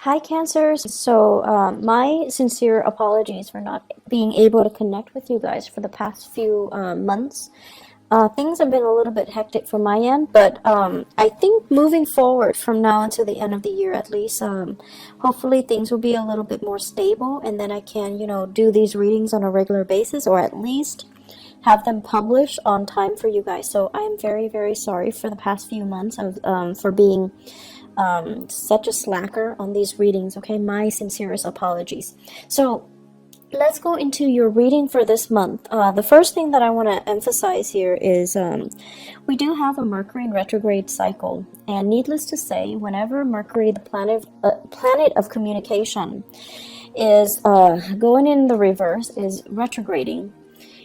Hi, Cancers. So, my sincere apologies for not being able to connect with you guys for the past few months. Things have been a little bit hectic from my end, but I think moving forward from now until the end of the year at least, hopefully things will be a little bit more stable, and then I can, do these readings on a regular basis, or at least have them published on time for you guys. So I'm very, very sorry for the past few months of for being such a slacker on these readings. Okay, my sincerest apologies. So let's go into your reading for this month. The first thing that I want to emphasize here is we do have a Mercury in retrograde cycle, and needless to say, whenever Mercury, the planet of communication, is going in the reverse, is retrograding,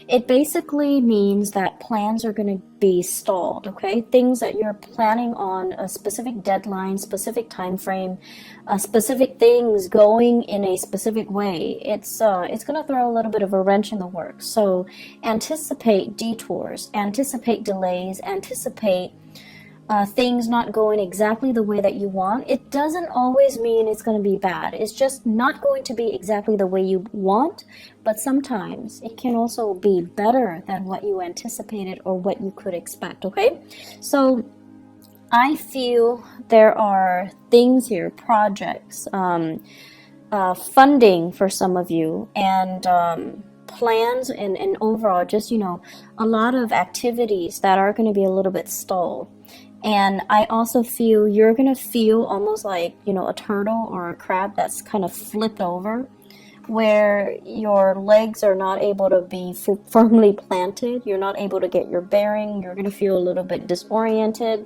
it basically means that plans are going to be stalled, okay? Things that you're planning on, a specific deadline, specific time frame, specific things going in a specific way, it's going to throw a little bit of a wrench in the works. So anticipate detours, anticipate delays, anticipate things not going exactly the way that you want. It doesn't always mean it's going to be bad. It's just not going to be exactly the way you want, but sometimes it can also be better than what you anticipated or what you could expect, okay? So I feel there are things here, projects, funding for some of you, and plans and overall just, a lot of activities that are going to be a little bit stalled. And I also feel you're going to feel almost like, a turtle or a crab that's kind of flipped over, where your legs are not able to be firmly planted. You're not able to get your bearing. You're going to feel a little bit disoriented.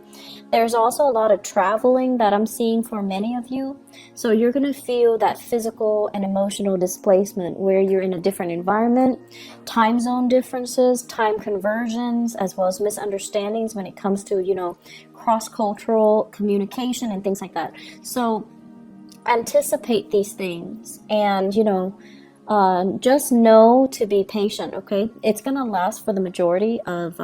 There's also a lot of traveling that I'm seeing for many of you. So you're going to feel that physical and emotional displacement where you're in a different environment, time zone differences, time conversions, as well as misunderstandings when it comes to, cross-cultural communication and things like that. So anticipate these things, and just know to be patient, okay? It's gonna last for the majority of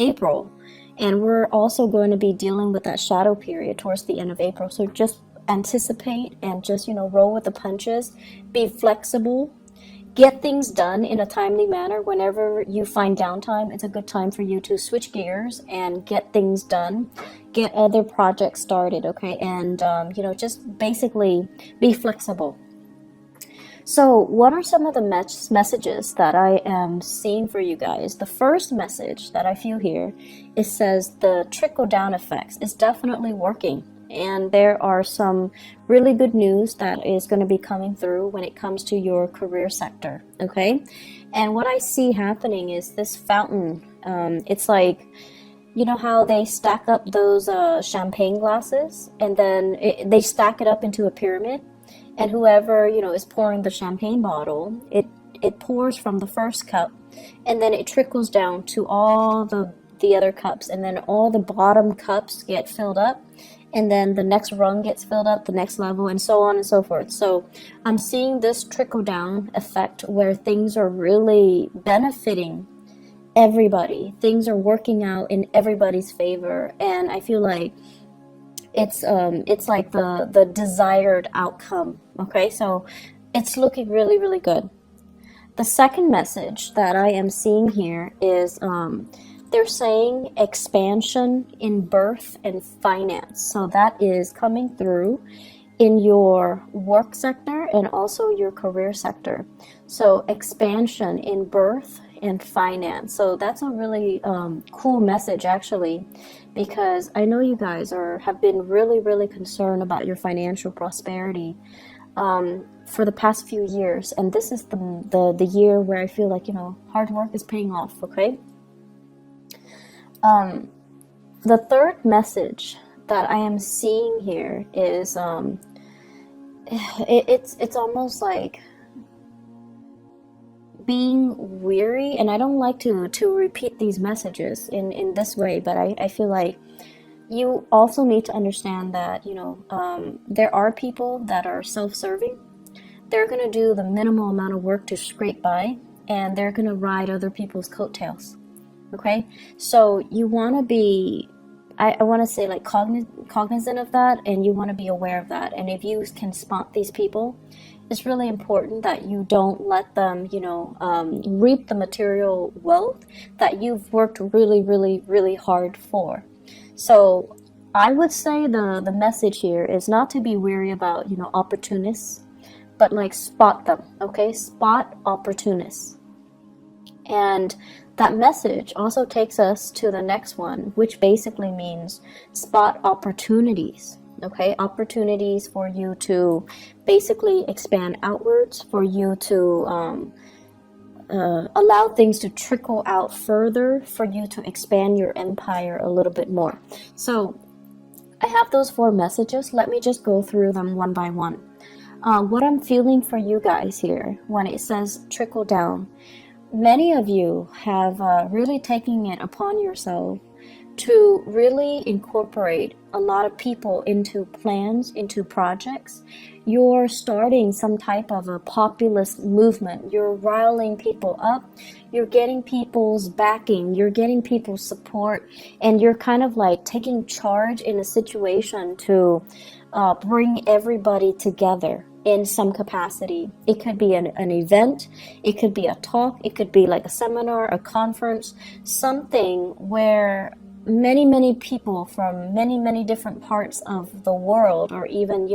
April, and we're also going to be dealing with that shadow period towards the end of April. So just anticipate and just roll with the punches, be flexible, get things done in a timely manner. Whenever you find downtime, it's a good time for you to switch gears and get things done, get other projects started, okay? And, just basically be flexible. So what are some of the messages that I am seeing for you guys? The first message that I feel here, it says the trickle-down effects is definitely working. And there are some really good news that is going to be coming through when it comes to your career sector, okay? And what I see happening is this fountain. It's like, how they stack up those champagne glasses, and then they stack it up into a pyramid, and whoever, is pouring the champagne bottle, it pours from the first cup, and then it trickles down to all the other cups, and then all the bottom cups get filled up, and then the next rung gets filled up, the next level, and so on and so forth. So I'm seeing this trickle-down effect where things are really benefiting everybody. Things are working out in everybody's favor, and I feel like it's like the desired outcome, okay? So it's looking really, really good. The second message that I am seeing here is they're saying expansion in birth and finance. So that is coming through in your work sector and also your career sector. So expansion in birth and finance. So that's a really cool message, actually, because I know you guys have been really, really concerned about your financial prosperity for the past few years. And this is the year where I feel like, hard work is paying off, okay? The third message that I am seeing here is it's almost like being weary, and I don't like to repeat these messages in this way, but I feel like you also need to understand that there are people that are self-serving. They're going to do the minimal amount of work to scrape by, and they're going to ride other people's coattails. Okay, so you want to be I want to say like cognizant of that, and you want to be aware of that. And if you can spot these people, it's really important that you don't let them, reap the material wealth that you've worked really, really, really hard for. So I would say the message here is not to be weary about, opportunists, but like spot them, okay? Spot opportunists. And that message also takes us to the next one, which basically means spot opportunities. Okay, opportunities for you to basically expand outwards, for you to allow things to trickle out further, for you to expand your empire a little bit more. So I have those 4 messages. Let me just go through them one by one. What I'm feeling for you guys here when it says trickle down, many of you have really taken it upon yourself to really incorporate a lot of people into plans, into projects. You're starting some type of a populist movement. You're riling people up. You're getting people's backing. You're getting people's support. And you're kind of like taking charge in a situation to bring everybody together in some capacity. It could be an event. It could be a talk. It could be like a seminar, a conference, something where many people from many different parts of the world, or even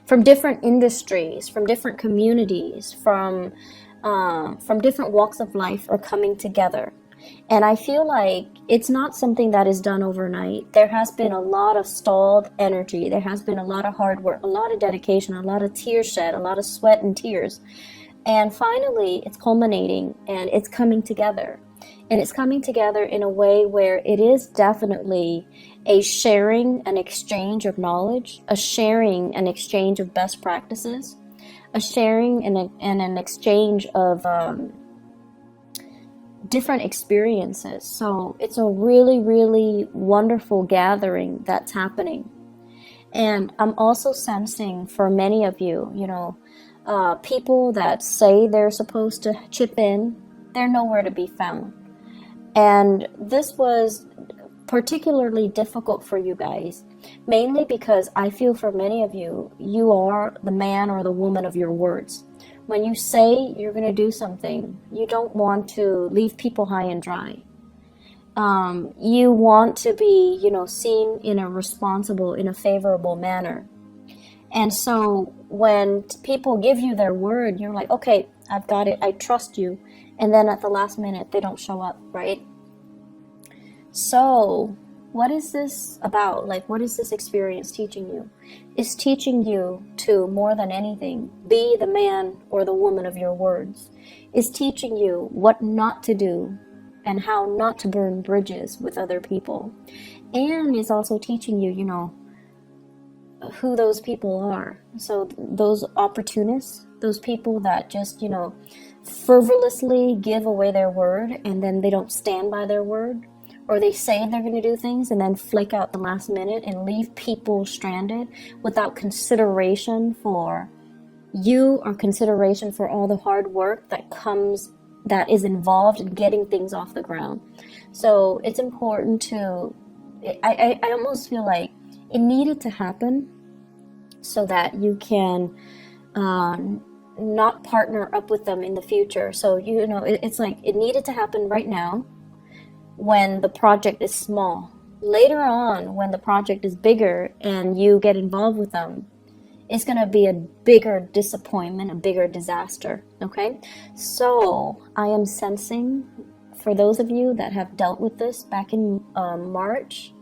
from different industries, from different communities, from different walks of life, are coming together. And I feel like it's not something that is done overnight. There has been a lot of stalled energy. There has been a lot of hard work, a lot of dedication, a lot of tears shed, a lot of sweat and tears. And finally, it's culminating and it's coming together. And it's coming together in a way where it is definitely a sharing and exchange of knowledge, a sharing and exchange of best practices, a sharing and an exchange of different experiences. So it's a really, really wonderful gathering that's happening. And I'm also sensing for many of you, people that say they're supposed to chip in, they're nowhere to be found. And this was particularly difficult for you guys, mainly because I feel for many of you, you are the man or the woman of your words. When you say you're going to do something, you don't want to leave people high and dry. You want to be, seen in a responsible, in a favorable manner. And so when people give you their word, you're like, okay, I've got it, I trust you. And then at the last minute, they don't show up, right? So what is this about? Like, what is this experience teaching you? It's teaching you to, more than anything, be the man or the woman of your words. It's teaching you what not to do and how not to burn bridges with other people. And it's also teaching you, who those people are. So those opportunists, those people that just, frivolously give away their word and then they don't stand by their word, or they say they're going to do things and then flake out the last minute and leave people stranded without consideration for you or consideration for all the hard work that is involved in getting things off the ground. So it's important to, I almost feel like it needed to happen so that you can not partner up with them in the future. So, it's like it needed to happen right now when the project is small. Later on, when the project is bigger and you get involved with them, it's going to be a bigger disappointment, a bigger disaster, okay? So I am sensing, for those of you that have dealt with this back in March,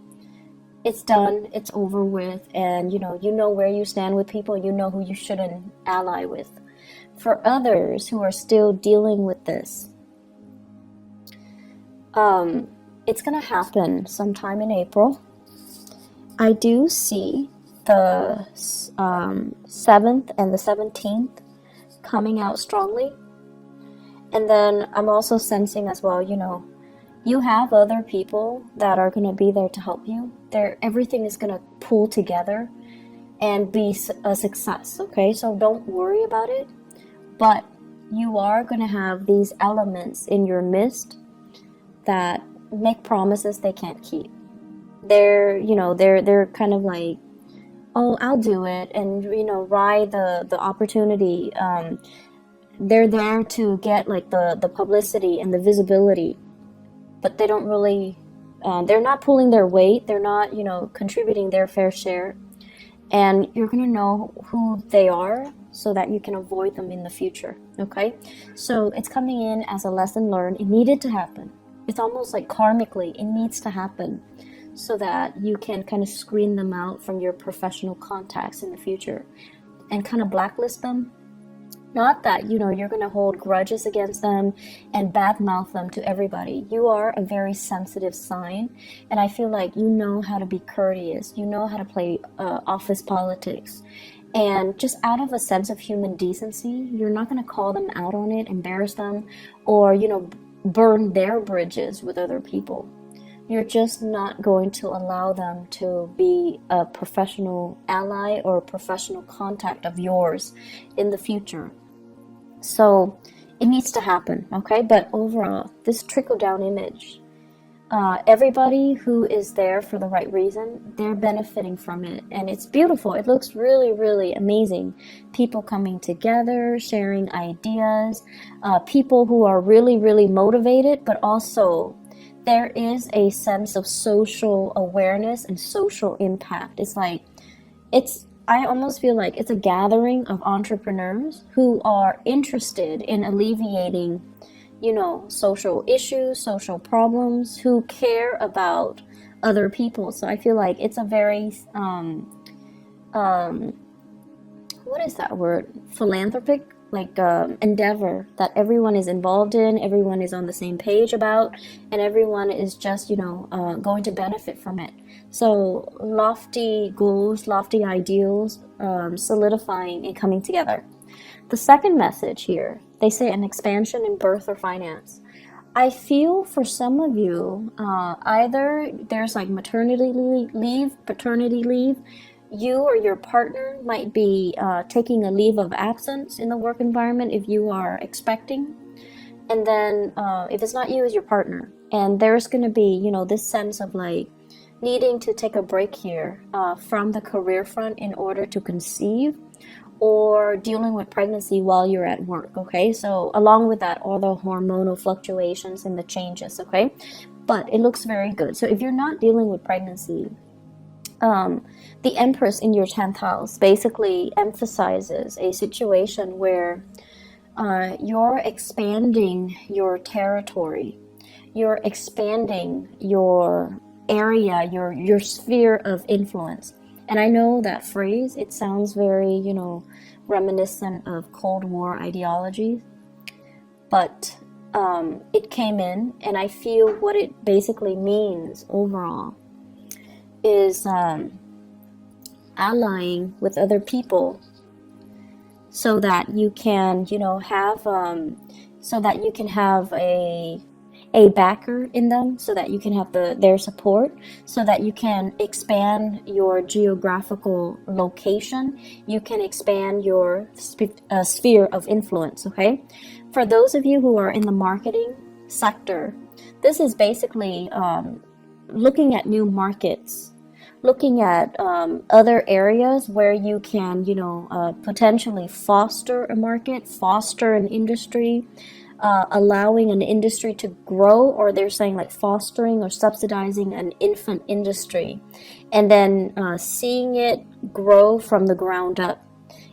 it's done, it's over with, and you know where you stand with people, you know who you shouldn't ally with. For others who are still dealing with this, it's gonna happen sometime in April. I do see the 7th and the 17th coming out strongly. And then I'm also sensing as well, you have other people that are going to be there to help you. Everything is going to pull together and be a success, okay? So don't worry about it. But you are going to have these elements in your midst that make promises they can't keep. They're, they're kind of like, oh, I'll do it, and ride the opportunity. They're there to get like the publicity and the visibility, but they don't really, they're not pulling their weight. They're not, contributing their fair share. And you're going to know who they are so that you can avoid them in the future. Okay. So it's coming in as a lesson learned. It needed to happen. It's almost like karmically, it needs to happen so that you can kind of screen them out from your professional contacts in the future and kind of blacklist them. Not that, you're going to hold grudges against them and badmouth them to everybody. You are a very sensitive sign, and I feel like you know how to be courteous. You know how to play office politics. And just out of a sense of human decency, you're not going to call them out on it, embarrass them, or, burn their bridges with other people. You're just not going to allow them to be a professional ally or a professional contact of yours in the future. So it needs to happen, okay? But overall, this trickle-down image, everybody who is there for the right reason, they're benefiting from it. And it's beautiful. It looks really, really amazing. People coming together, sharing ideas, people who are really, really motivated, but also there is a sense of social awareness and social impact. I almost feel like it's a gathering of entrepreneurs who are interested in alleviating, social issues, social problems, who care about other people. So I feel like it's a very, what is that word? Philanthropic, endeavor that everyone is involved in, everyone is on the same page about, and everyone is just, going to benefit from it. So lofty goals, lofty ideals, solidifying and coming together. The second message here, they say an expansion in birth or finance. I feel for some of you, either there's like maternity leave, paternity leave. You or your partner might be taking a leave of absence in the work environment if you are expecting. And then if it's not you, it's your partner. And there's going to be, this sense of like needing to take a break here from the career front in order to conceive, or dealing with pregnancy while you're at work, okay? So along with that, all the hormonal fluctuations and the changes, okay? But it looks very good. So if you're not dealing with pregnancy, the Empress in your 10th house basically emphasizes a situation where you're expanding your territory, you're expanding your area, your sphere of influence. And I know that phrase, it sounds very, reminiscent of Cold War ideology, but it came in, and I feel what it basically means overall is allying with other people so that you can, have a backer in them, so that you can have their support, so that you can expand your geographical location, you can expand your sphere of influence, okay? For those of you who are in the marketing sector, this is basically looking at new markets, looking at other areas where you can, potentially foster a market, foster an industry, allowing an industry to grow, or they're saying like fostering or subsidizing an infant industry, and then seeing it grow from the ground up,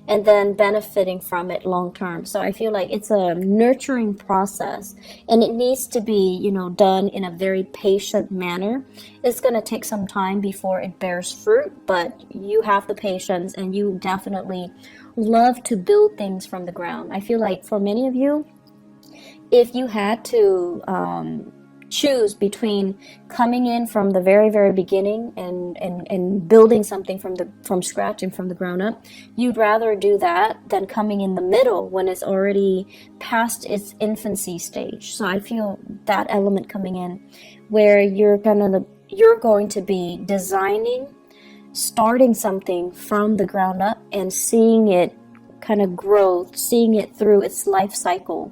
and then benefiting from it long term. So I feel like it's a nurturing process, and it needs to be, done in a very patient manner. It's going to take some time before it bears fruit, but you have the patience, and you definitely love to build things from the ground. I feel like for many of you, if you had to choose between coming in from the very, very beginning and building something from scratch and from the ground up, you'd rather do that than coming in the middle when it's already past its infancy stage. So I feel that element coming in where you're going to be designing, starting something from the ground up and seeing it kind of grow, seeing it through its life cycle.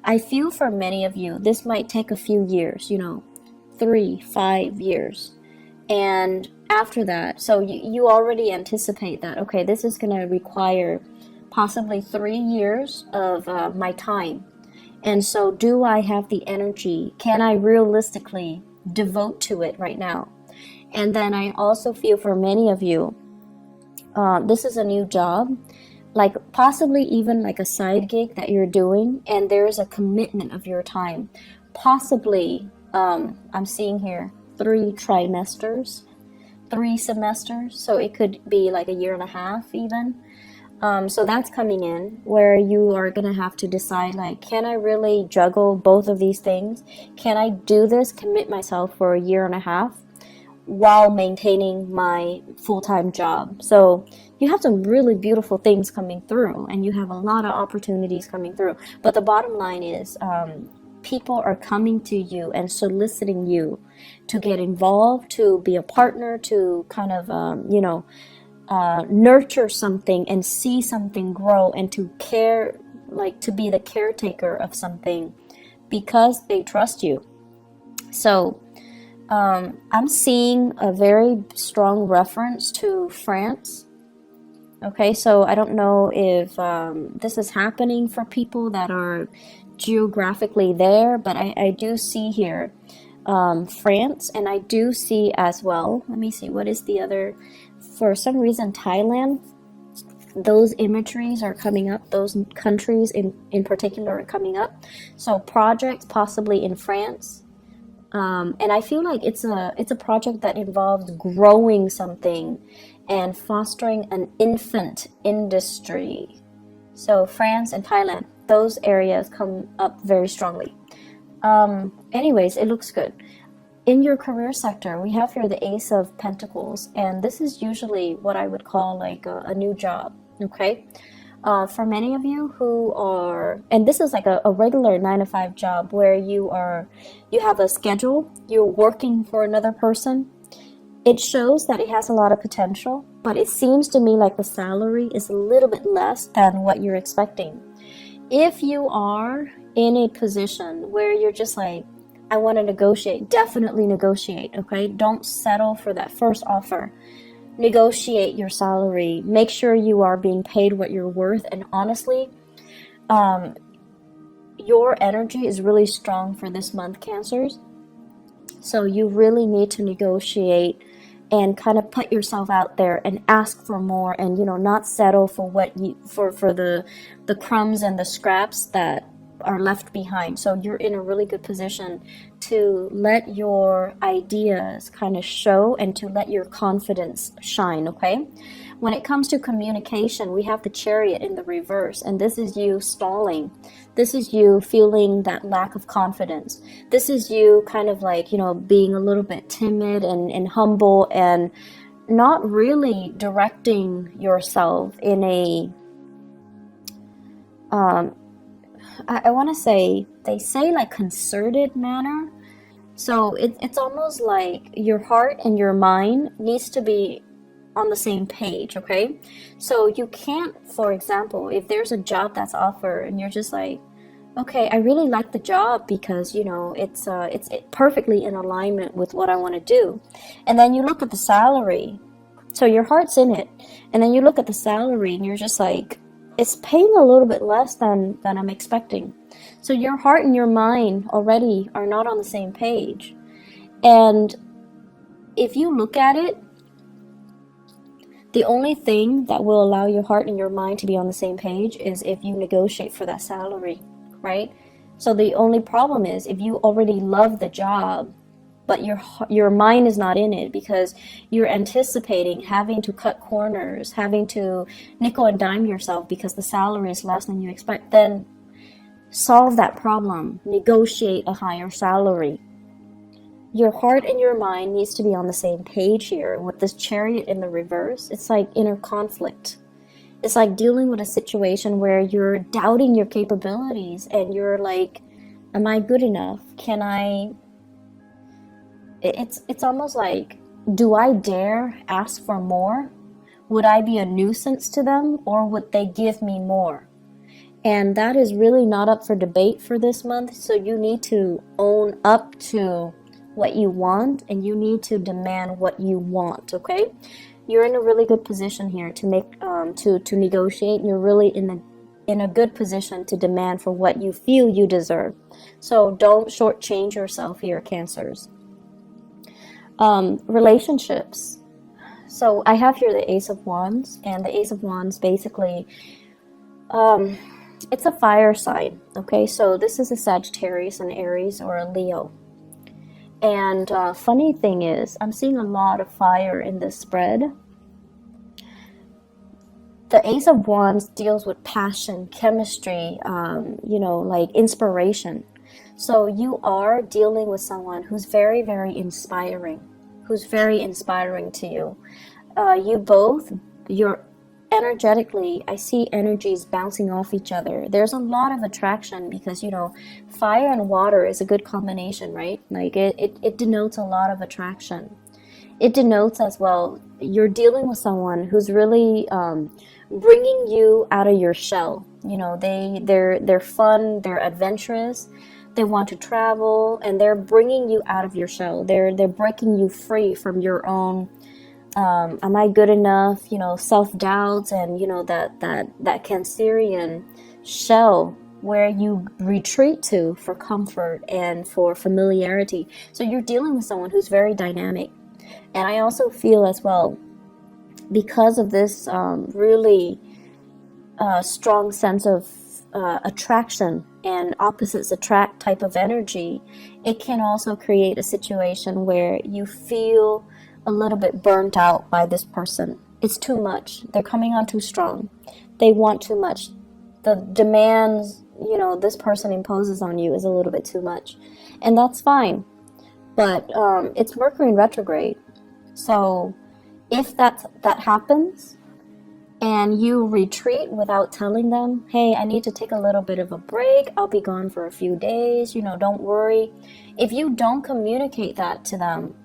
I feel for many of you, this might take a few years, 3-5 years. And after that, so you already anticipate that, okay, this is going to require possibly 3 years of my time. And so do I have the energy? Can I realistically devote to it right now? And then I also feel for many of you, this is a new job, like possibly even like a side gig that you're doing, and there's a commitment of your time. Possibly, I'm seeing here 3 trimesters, 3 semesters, so it could be like a year and a half even. So that's coming in where you are going to have to decide, like, can I really juggle both of these things? Can I do this, commit myself for a year and a half while maintaining my full-time job? So you have some really beautiful things coming through, and you have a lot of opportunities coming through. But the bottom line is, people are coming to you and soliciting you to get involved, to be a partner, to kind of, nurture something and see something grow, and to care, like to be the caretaker of something because they trust you. So I'm seeing a very strong reference to France. Okay, so I don't know if this is happening for people that are geographically there, but I do see here France, and I do see as well, let me see, what is the other, for some reason Thailand, those imageries are coming up, those countries in particular are coming up. So projects possibly in France, and I feel like it's a project that involves growing something and fostering an infant industry. So France and Thailand, those areas come up very strongly. Anyways, it looks good. In your career sector, we have here the Ace of Pentacles, and this is usually what I would call like a new job, okay? For many of you who are, and this is like a regular 9-to-5 job where you have a schedule, you're working for another person. It shows that it has a lot of potential, but it seems to me like the salary is a little bit less than what you're expecting. If you are in a position where you're just like, I want to negotiate, definitely negotiate, okay? Don't settle for that first offer. Negotiate your salary. Make sure you are being paid what you're worth. And honestly, your energy is really strong for this month, Cancers. So you really need to negotiate and kind of put yourself out there and ask for more, and not settle for what for the crumbs and the scraps that are left behind. So you're in a really good position to let your ideas kind of show and to let your confidence shine, okay? When it comes to communication, we have the Chariot in the reverse, and this is you stalling. This is you feeling that lack of confidence. This is you kind of like, being a little bit timid and humble and not really directing yourself in a I want to say, they say like concerted manner. So it's almost like your heart and your mind needs to be on the same page, okay? So you can't, for example, if there's a job that's offered and you're just like, okay, I really like the job because, it's perfectly in alignment with what I want to do. And then you look at the salary. So your heart's in it. And then you look at the salary and you're just like, it's paying a little bit less than I'm expecting. So your heart and your mind already are not on the same page. And if you look at it, the only thing that will allow your heart and your mind to be on the same page is if you negotiate for that salary, right? So the only problem is if you already love the job, but your mind is not in it because you're anticipating having to cut corners, having to nickel and dime yourself because the salary is less than you expect, then solve that problem. Negotiate a higher salary. Your heart and your mind needs to be on the same page here. With this Chariot in the reverse, it's like inner conflict. It's like dealing with a situation where you're doubting your capabilities and you're like, am I good enough? Can I... It's almost like, do I dare ask for more? Would I be a nuisance to them, or would they give me more? And that is really not up for debate for this month. So you need to own up to what you want, and you need to demand what you want, okay? You're in a really good position here to make to negotiate. You're really in a good position to demand for what you feel you deserve. So don't shortchange yourself here, Cancers. Relationships. So I have here the Ace of Wands, and the Ace of Wands basically, it's a fire sign, okay? So this is a Sagittarius, an Aries, or a Leo. And funny thing is, I'm seeing a lot of fire in this spread. The Ace of Wands deals with passion, chemistry, like inspiration. So you are dealing with someone who's very, very inspiring, to you. You're energetically, I see energies bouncing off each other. There's a lot of attraction because, fire and water is a good combination, right? Like it denotes a lot of attraction. It denotes as well, you're dealing with someone who's really bringing you out of your shell. They're fun, they're adventurous, they want to travel, and they're bringing you out of your shell. They're breaking you free from your own am I good enough, self-doubts, and that Cancerian shell where you retreat to for comfort and for familiarity. So you're dealing with someone who's very dynamic. And I also feel as well, because of this really strong sense of attraction and opposites attract type of energy, it can also create a situation where you feel a little bit burnt out by this person. It's too much. They're coming on too strong. They want too much. The demands, this person imposes on you is a little bit too much. And that's fine. But it's Mercury in retrograde. So if that happens and you retreat without telling them, hey, I need to take a little bit of a break, I'll be gone for a few days, don't worry. If you don't communicate that to them,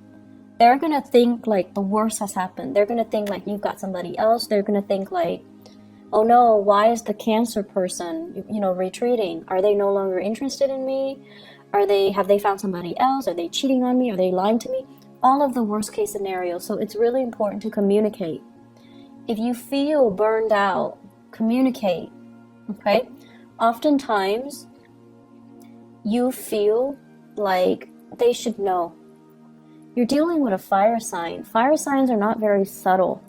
they're going to think like the worst has happened. They're going to think like you've got somebody else. They're going to think like, oh no, why is the Cancer person, retreating? Are they no longer interested in me? Have they found somebody else? Are they cheating on me? Are they lying to me? All of the worst case scenarios. So it's really important to communicate. If you feel burned out, communicate, okay? Oftentimes, you feel like they should know. You're dealing with a fire sign. Fire signs are not very subtle.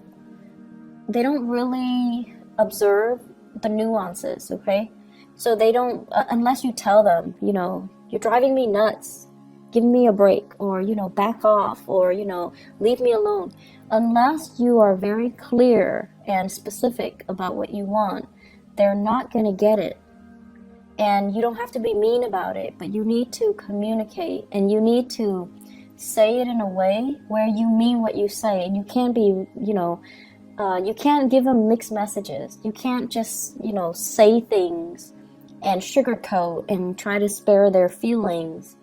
They don't really observe the nuances, okay? So they don't, unless you tell them, you're driving me nuts, give me a break, or, back off, or, leave me alone. Unless you are very clear and specific about what you want, they're not going to get it. And you don't have to be mean about it, but you need to communicate, and you need to say it in a way where you mean what you say. And you can't be, you can't give them mixed messages. You can't just, say things and sugarcoat and try to spare their feelings.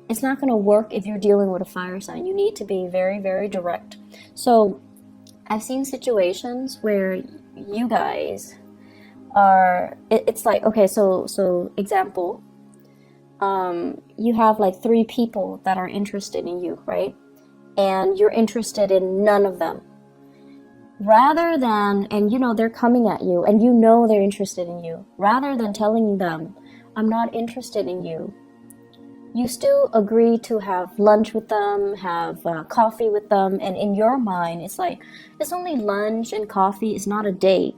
It's not going to work if you're dealing with a fire sign. You need to be very, very direct. So I've seen situations where you guys are, it's like, okay, so example, you have like 3 people that are interested in you, right? And you're interested in none of them. Rather than, and they're coming at you and they're interested in you, rather than telling them, I'm not interested in you, you still agree to have lunch with them, have coffee with them, and in your mind, it's like, it's only lunch and coffee, it's not a date.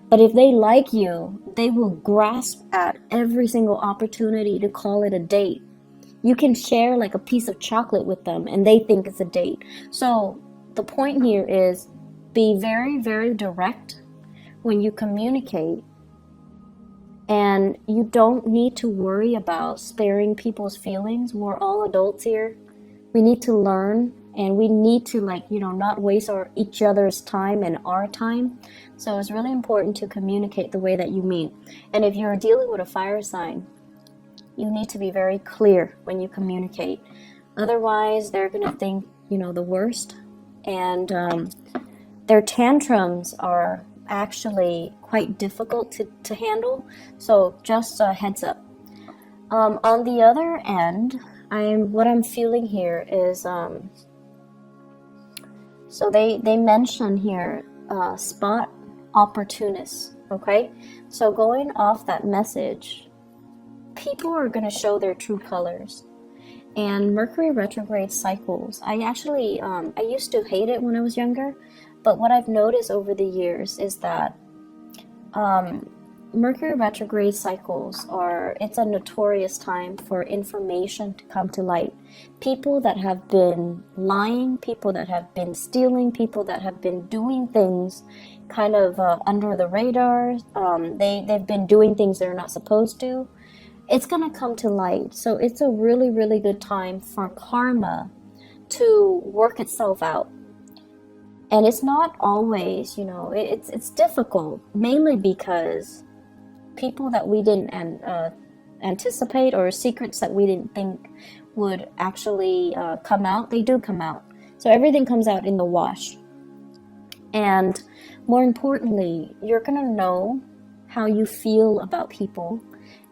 But if they like you, they will grasp at every single opportunity to call it a date. You can share like a piece of chocolate with them and they think it's a date. So the point here is be very, very direct when you communicate. And you don't need to worry about sparing people's feelings. We're all adults here. We need to learn, and we need to not waste each other's time and our time. So it's really important to communicate the way that you mean. And if you're dealing with a fire sign, you need to be very clear when you communicate. Otherwise, they're going to think, the worst. And their tantrums are actually quite difficult to handle. So just a heads up. On the other end, what I'm feeling here is so they mention here spot opportunists. Okay, so going off that message, people are going to show their true colors. And Mercury retrograde cycles, I actually I used to hate it when I was younger, but what I've noticed over the years is that Mercury retrograde cycles it's a notorious time for information to come to light. People that have been lying, people that have been stealing, people that have been doing things kind of under the radar, they've been doing things they're not supposed to. It's going to come to light. So it's a really, really good time for karma to work itself out. And it's not always, it's difficult, mainly because people that we didn't anticipate, or secrets that we didn't think would actually come out, they do come out. So everything comes out in the wash. And more importantly, you're going to know how you feel about people,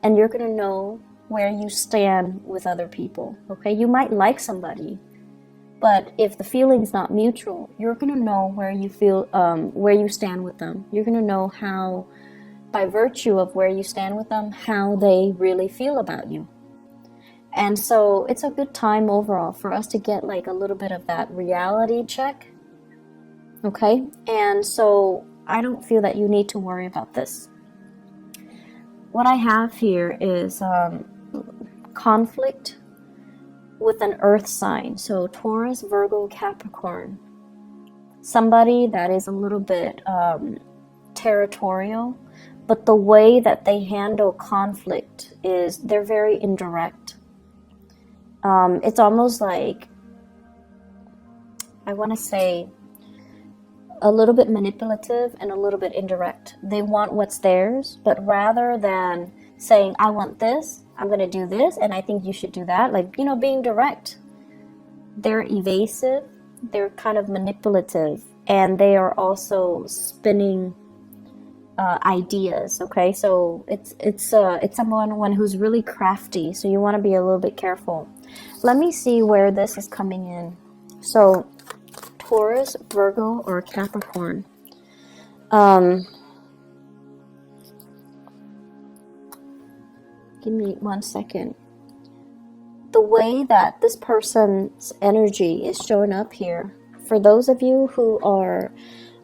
and you're going to know where you stand with other people. Okay, you might like somebody, but if the feeling's not mutual, you're going to know where you feel, where you stand with them. You're going to know how, by virtue of where you stand with them, how they really feel about you. And so it's a good time overall for us to get like a little bit of that reality check. Okay, and so I don't feel that you need to worry about this. What I have here is conflict with an earth sign. So Taurus, Virgo, Capricorn. Somebody that is a little bit territorial, but the way that they handle conflict is they're very indirect. It's almost like, I want to say, a little bit manipulative and a little bit indirect. They want what's theirs, but rather than saying, I want this, I'm going to do this, and I think you should do that, like, being direct. They're evasive, they're kind of manipulative, and they are also spinning ideas. Okay, so it's someone who's really crafty, so you want to be a little bit careful. Let me see where this is coming in. So Taurus, Virgo, or Capricorn. Give me 1 second. The way that this person's energy is showing up here, for those of you who are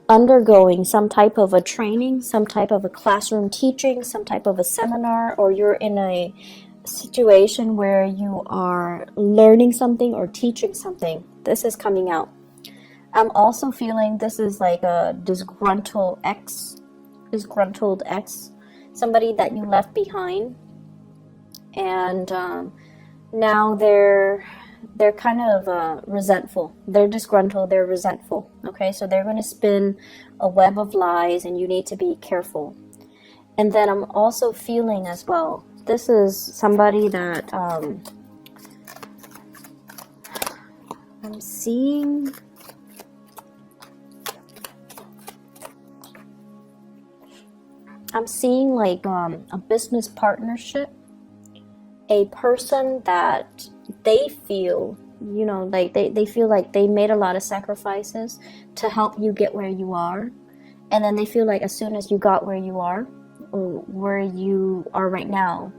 undergoing some type of a training, some type of a classroom teaching, some type of a seminar, or you're in a situation where you are learning something or teaching something, this is coming out. I'm also feeling this is like a disgruntled ex, somebody that you left behind, and now they're kind of resentful. They're disgruntled, they're resentful. Okay, so they're going to spin a web of lies, and you need to be careful. And then I'm also feeling as well, this is somebody that I'm seeing. I'm seeing like a business partnership, a person that they feel, like they feel like they made a lot of sacrifices to help you get where you are. And then they feel like as soon as you got where you are, or where you are right now,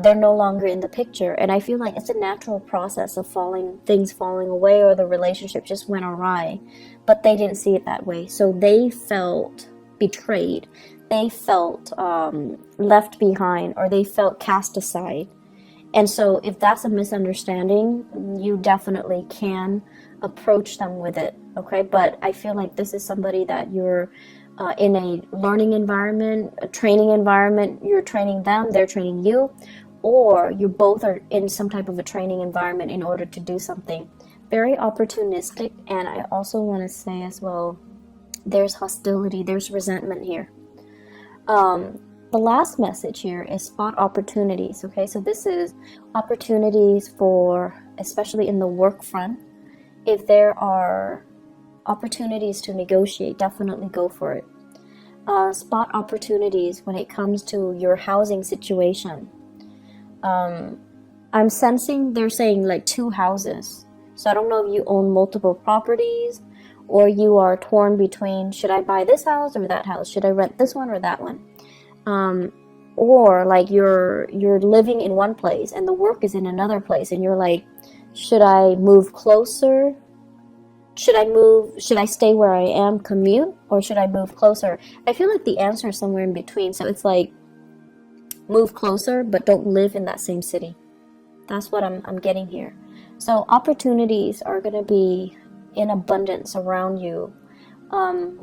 they're no longer in the picture. And I feel like it's a natural process of things falling away, or the relationship just went awry. But they didn't see it that way. So they felt betrayed. They felt left behind, or they felt cast aside. And so if that's a misunderstanding, you definitely can approach them with it, okay? But I feel like this is somebody that you're in a learning environment, a training environment, you're training them, they're training you, or you both are in some type of a training environment in order to do something. Very opportunistic. And I also want to say as well, there's hostility, there's resentment here. The last message here is spot opportunities. Okay, so this is opportunities for, especially in the work front. If there are opportunities to negotiate, definitely go for it. Spot opportunities when it comes to your housing situation. I'm sensing they're saying like 2 houses. So I don't know if you own multiple properties or you are torn between, should I buy this house or that house? Should I rent this one or that one? Or like you're living in one place and the work is in another place and you're like, should I move closer? Should I stay where I am, commute, or should I move closer? I feel like the answer is somewhere in between. So it's like, move closer, but don't live in that same city. That's what I'm getting here. So opportunities are going to be in abundance around you.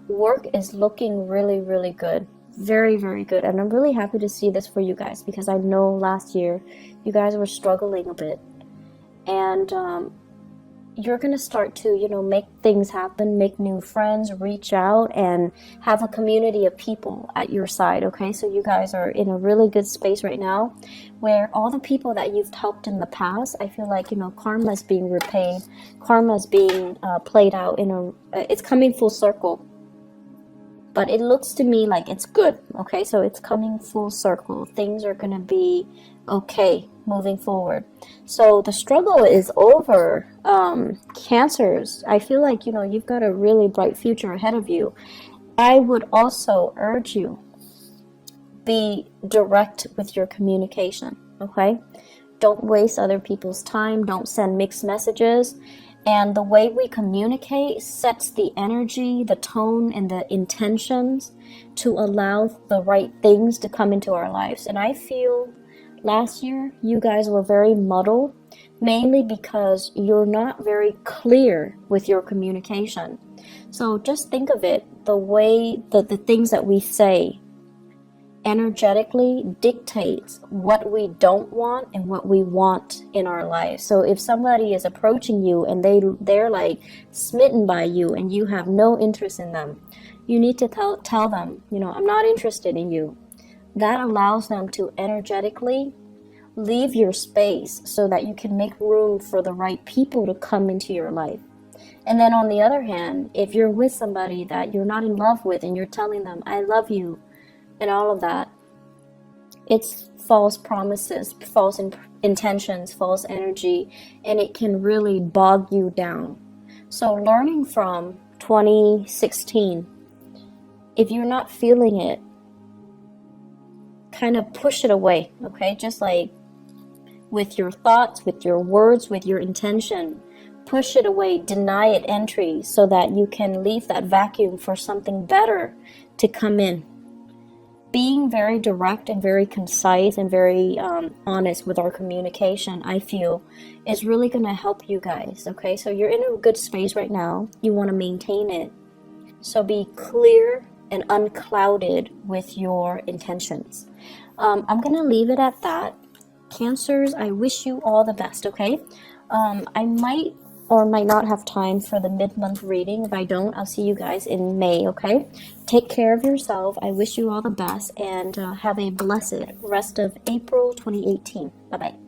Work is looking really, really good. Very, very good. And I'm really happy to see this for you guys because I know last year you guys were struggling a bit. And you're going to start to, you know, make things happen, make new friends, reach out, and have a community of people at your side, okay? So you guys are in a really good space right now where all the people that you've helped in the past, I feel like, you know, karma is being repaid. Karma is being played out it's coming full circle. But it looks to me like it's good, okay? So it's coming full circle. Things are going to be okay moving forward. So the struggle is over. Cancers, I feel like, you know, you've got a really bright future ahead of you. I would also urge you, be direct with your communication, okay? Don't waste other people's time. Don't send mixed messages. And the way we communicate sets the energy, the tone, and the intentions to allow the right things to come into our lives. And I feel last year you guys were very muddled, mainly because you're not very clear with your communication. So just think of it, the way that the things that we say energetically dictates what we don't want and what we want in our lives. So if somebody is approaching you and they're like smitten by you and you have no interest in them, you need to tell them, you know, I'm not interested in you. That allows them to energetically leave your space so that you can make room for the right people to come into your life. And then on the other hand, if you're with somebody that you're not in love with and you're telling them, I love you, and all of that, it's false promises, false intentions, false energy, and it can really bog you down. So learning from 2016, if you're not feeling it, kind of push it away, okay? Just like with your thoughts, with your words, with your intention, push it away, deny it entry so that you can leave that vacuum for something better to come in. Being very direct and very concise and very honest with our communication, I feel, is really going to help you guys, okay? So you're in a good space right now. You want to maintain it. So be clear and unclouded with your intentions. I'm going to leave it at that. Cancers, I wish you all the best, okay? I might or might not have time for the mid-month reading. If I don't, I'll see you guys in May, okay? Take care of yourself. I wish you all the best and have a blessed rest of April 2018. Bye-bye.